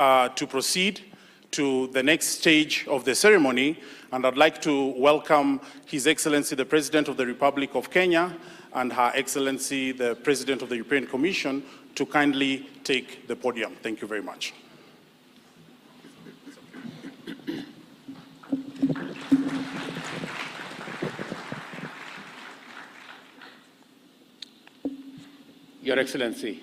to proceed to the next stage of the ceremony, and I'd like to welcome His Excellency the President of the Republic of Kenya and Her Excellency the President of the European Commission to kindly take the podium. Thank you very much. Your Excellency,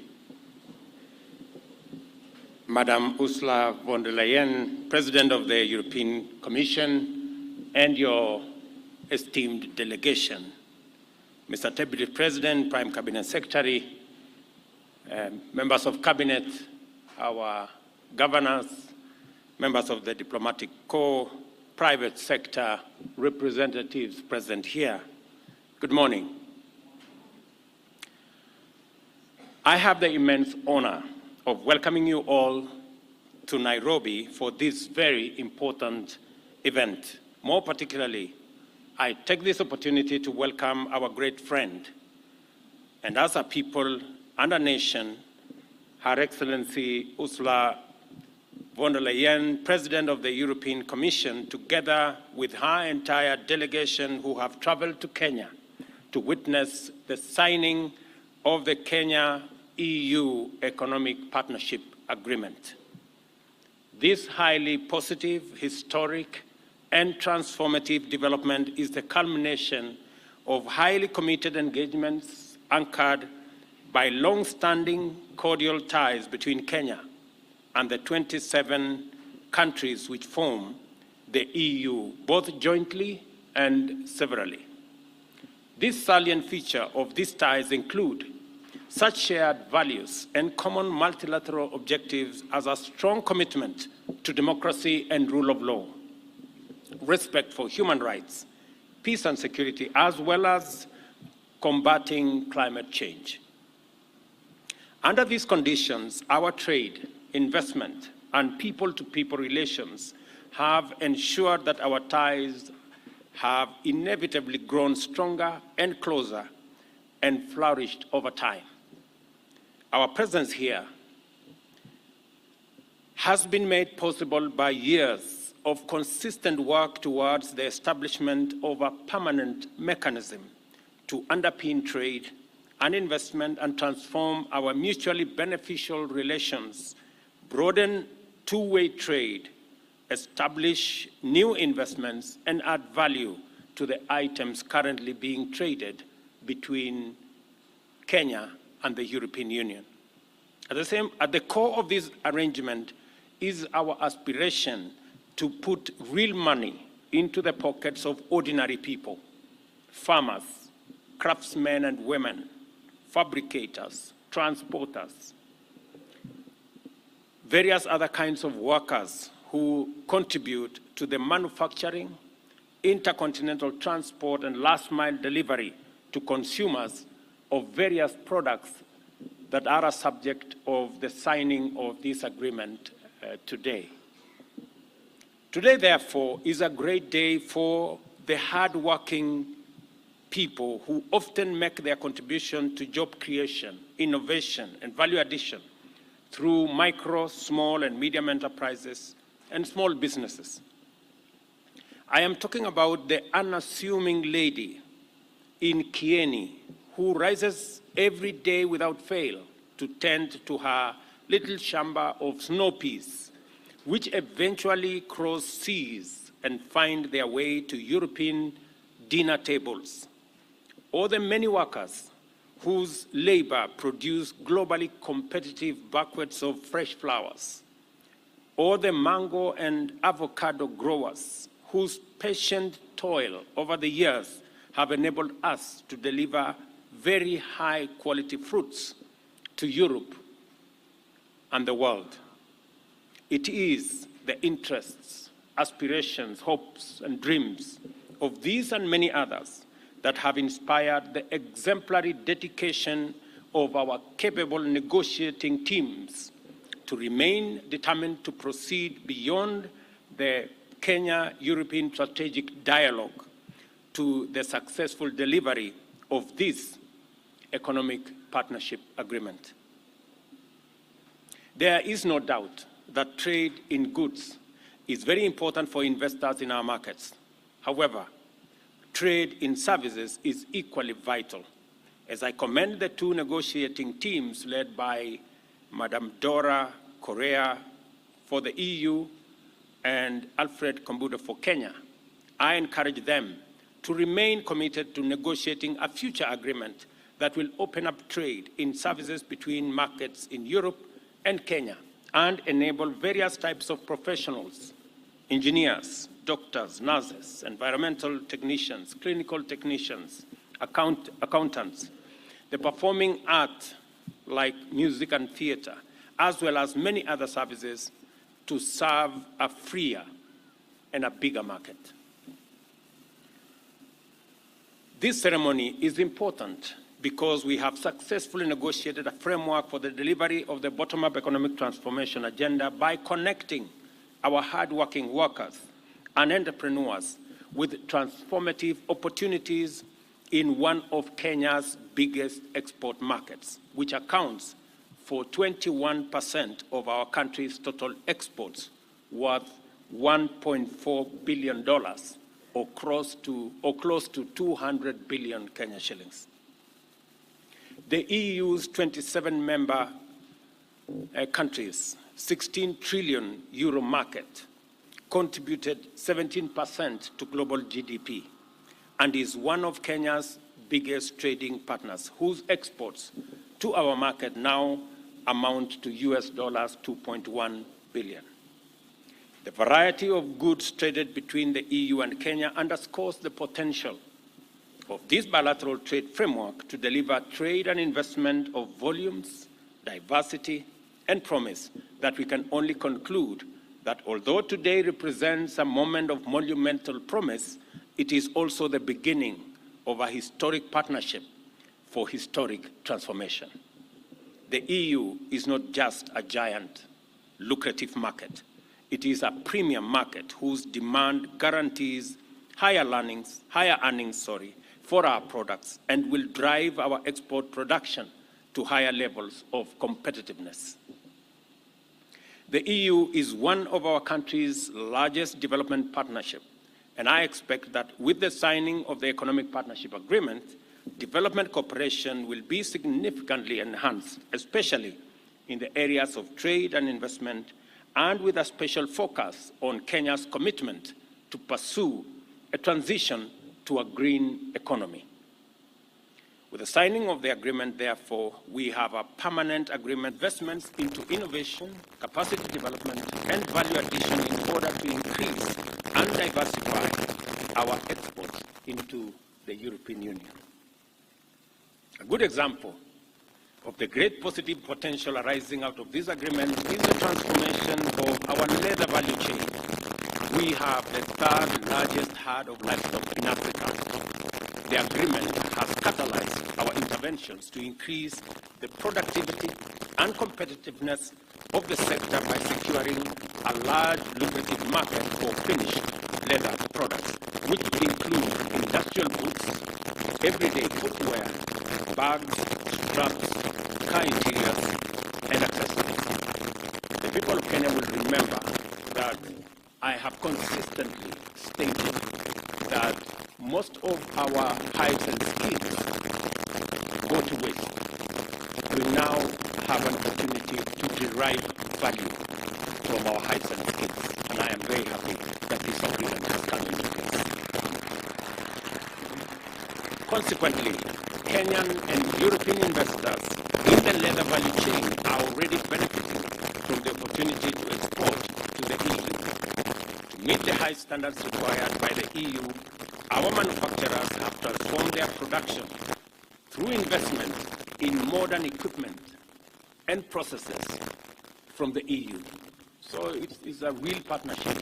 Madam Ursula von der Leyen, President of the European Commission, and your esteemed delegation, Mr. Deputy President, Prime Cabinet Secretary, members of Cabinet, our governors, members of the diplomatic corps, private sector representatives present here. Good morning. I have the immense honor of welcoming you all to Nairobi for this very important event. More particularly, I take this opportunity to welcome our great friend, and as a people and a nation, Her Excellency Ursula von der Leyen, President of the European Commission, together with her entire delegation who have traveled to Kenya to witness the signing of the Kenya-EU Economic Partnership Agreement. This highly positive, historic, and transformative development is the culmination of highly committed engagements anchored by long-standing cordial ties between Kenya and the 27 countries which form the EU, both jointly and severally. This salient feature of these ties include such shared values and common multilateral objectives as a strong commitment to democracy and rule of law, respect for human rights, peace and security, as well as combating climate change. Under these conditions, our trade, investment, and people-to-people relations have ensured that our ties have inevitably grown stronger and closer and flourished over time. Our presence here has been made possible by years of consistent work towards the establishment of a permanent mechanism to underpin trade and investment and transform our mutually beneficial relations, broaden two-way trade, establish new investments, and add value to the items currently being traded between Kenya and the European Union. At the core of this arrangement is our aspiration to put real money into the pockets of ordinary people, farmers, craftsmen and women, fabricators, transporters, various other kinds of workers who contribute to the manufacturing, intercontinental transport, and last-mile delivery to consumers of various products that are a subject of the signing of this agreement today. Today, therefore, is a great day for the hard-working people who often make their contribution to job creation, innovation, and value addition through micro, small, and medium enterprises and small businesses. I am talking about the unassuming lady in Kieni who rises every day without fail to tend to her little shamba of snow peas, which eventually cross seas and find their way to European dinner tables, or the many workers whose labor produce globally competitive buckets of fresh flowers, or the mango and avocado growers whose patient toil over the years have enabled us to deliver very high quality fruits to Europe and the world. It is the interests, aspirations, hopes, and dreams of these and many others that have inspired the exemplary dedication of our capable negotiating teams to remain determined to proceed beyond the Kenya-European strategic dialogue to the successful delivery of this economic partnership agreement. There is no doubt that trade in goods is very important for investors in our markets. However, trade in services is equally vital. As I commend the two negotiating teams led by Madam Dora Correa for the EU and Alfred Kombuda for Kenya, I encourage them to remain committed to negotiating a future agreement that will open up trade in services between markets in Europe and Kenya and enable various types of professionals, engineers, doctors, nurses, environmental technicians, clinical technicians, accountants, the performing art like music and theater, as well as many other services to serve a freer and a bigger market. This ceremony is important because we have successfully negotiated a framework for the delivery of the bottom-up economic transformation agenda by connecting our hard-working workers and entrepreneurs with transformative opportunities in one of Kenya's biggest export markets, which accounts for 21% of our country's total exports, worth $1.4 billion, or close to 200 billion Kenya shillings. The EU's 27 member countries, 16 trillion euro market, contributed 17% to global GDP and is one of Kenya's biggest trading partners, whose exports to our market now amount to US $2.1 billion. The variety of goods traded between the EU and Kenya underscores the potential of this bilateral trade framework to deliver trade and investment of volumes, diversity, and promise that we can only conclude that although today represents a moment of monumental promise, it is also the beginning of a historic partnership for historic transformation. The EU is not just a giant, lucrative market. It is a premium market whose demand guarantees higher earnings for our products and will drive our export production to higher levels of competitiveness. The EU is one of our country's largest development partnerships, and I expect that with the signing of the Economic Partnership Agreement, development cooperation will be significantly enhanced, especially in the areas of trade and investment, and with a special focus on Kenya's commitment to pursue a transition to a green economy. With the signing of the agreement, therefore, we have a permanent agreement investments into innovation, capacity development, and value addition in order to increase and diversify our exports into the European Union. A good example of the great positive potential arising out of this agreement is the transformation of our leather value chain. We have the third largest herd of livestock in Africa. The agreement has catalyzed our interventions to increase the productivity and competitiveness of the sector by securing a large lucrative market for finished leather products, which include industrial goods, everyday footwear, bags, straps, car interiors, and accessories. The people of Kenya will remember that I have consistently stated that most of our hides and skins go to waste. We now have an opportunity to derive value from our hides and skins, and I am very happy that this agreement has come into place. Consequently, Kenyan and European investors in the leather value chain are already benefiting from the opportunity to export to the EU. To meet the high standards required by the EU, our manufacturers have transformed their production through investment in modern equipment and processes from the EU. So it's a real partnership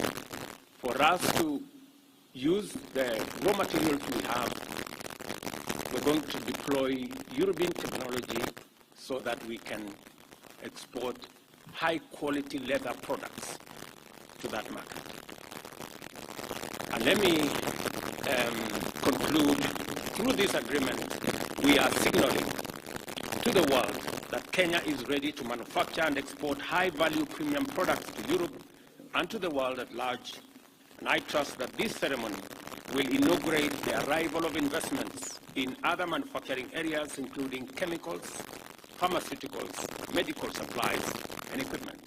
for us to use the raw materials we have. We're going to deploy European technology so that we can export high-quality leather products to that market. And let me conclude, through this agreement, we are signaling to the world that Kenya is ready to manufacture and export high-value premium products to Europe and to the world at large. And I trust that this ceremony will inaugurate the arrival of investments in other manufacturing areas, including chemicals, pharmaceuticals, medical supplies, and equipment.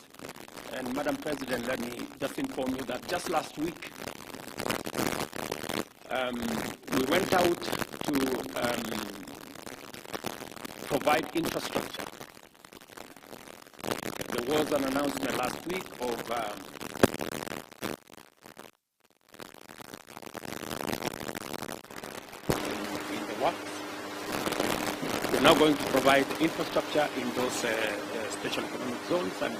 And Madam President, let me just inform you that just last week, we went out to provide infrastructure. There was an announcement last week of in the works. We're now going to provide infrastructure in those special economic zones, and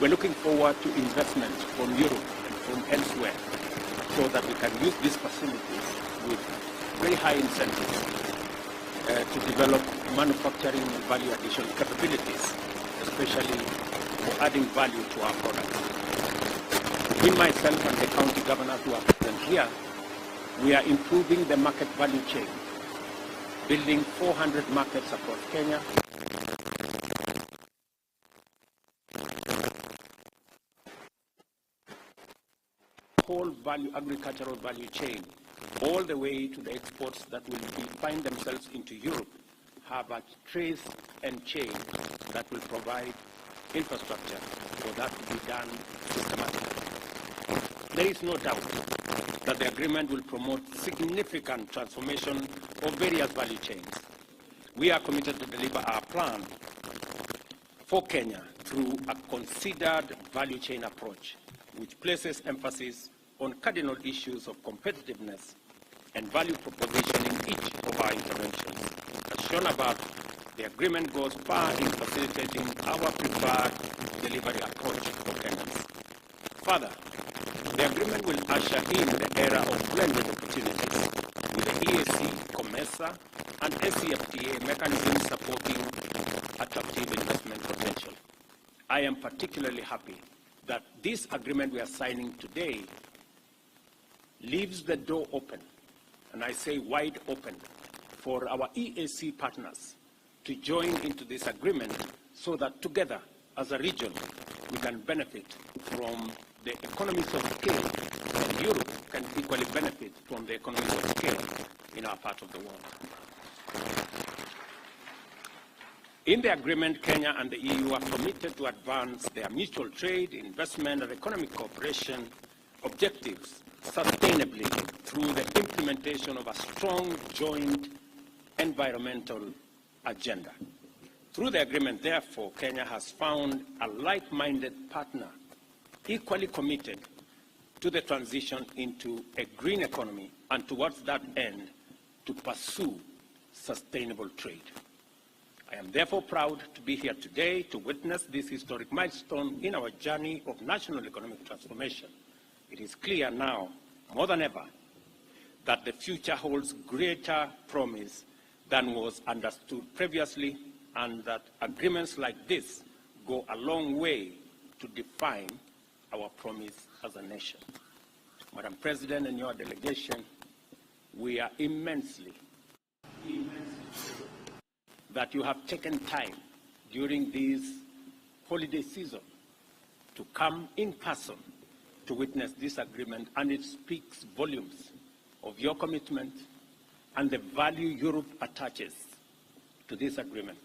we're looking forward to investments from Europe and from elsewhere so that we can use these facilities with very high incentives to develop manufacturing and value addition capabilities, especially for adding value to our products. Between myself and the county governors who are present here, we are improving the market value chain, building 400 markets across Kenya, whole agricultural value chain, all the way to the exports that will find themselves into Europe, have a trace and chain that will provide infrastructure for that to be done systematically. There is no doubt that the agreement will promote significant transformation of various value chains. We are committed to deliver our plan for Kenya through a considered value chain approach, which places emphasis on cardinal issues of competitiveness and value proposition in each of our interventions. As shown above, the agreement goes far in facilitating our preferred delivery approach for Kenyans. Further, the agreement will usher in the era of blended opportunities with the EAC, COMESA, and SCFTA mechanisms supporting attractive investment potential. I am particularly happy that this agreement we are signing today leaves the door open, and I say wide open, for our EAC partners to join into this agreement so that together as a region we can benefit from the economies of scale, and Europe can equally benefit from the economies of scale in our part of the world. In the agreement, Kenya and the EU are committed to advance their mutual trade, investment, and economic cooperation objectives sustainably through the implementation of a strong joint environmental agenda. Through the agreement, therefore, Kenya has found a like-minded partner equally committed to the transition into a green economy and towards that end to pursue sustainable trade. I am therefore proud to be here today to witness this historic milestone in our journey of national economic transformation. It is clear now, more than ever, that the future holds greater promise than was understood previously, and that agreements like this go a long way to define our promise as a nation. Madam President and your delegation, we are immensely that you have taken time during this holiday season to come in person to witness this agreement, and it speaks volumes of your commitment and the value Europe attaches to this agreement.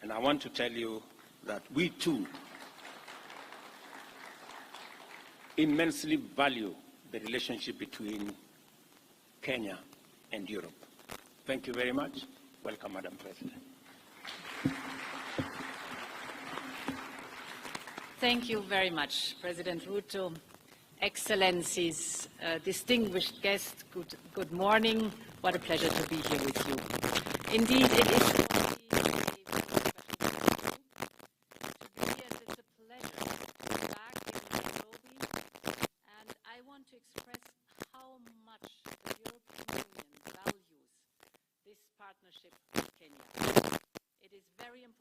And I want to tell you that we too immensely value the relationship between Kenya and Europe. Thank you very much. Welcome, Madam President. Thank you very much, President Ruto. Excellencies, distinguished guests, good morning. What a pleasure to be here with you. Indeed, it is for me a very special to be here. It's a pleasure to be back in Nairobi, and I want to express how much the European Union values this partnership with Kenya. It is very important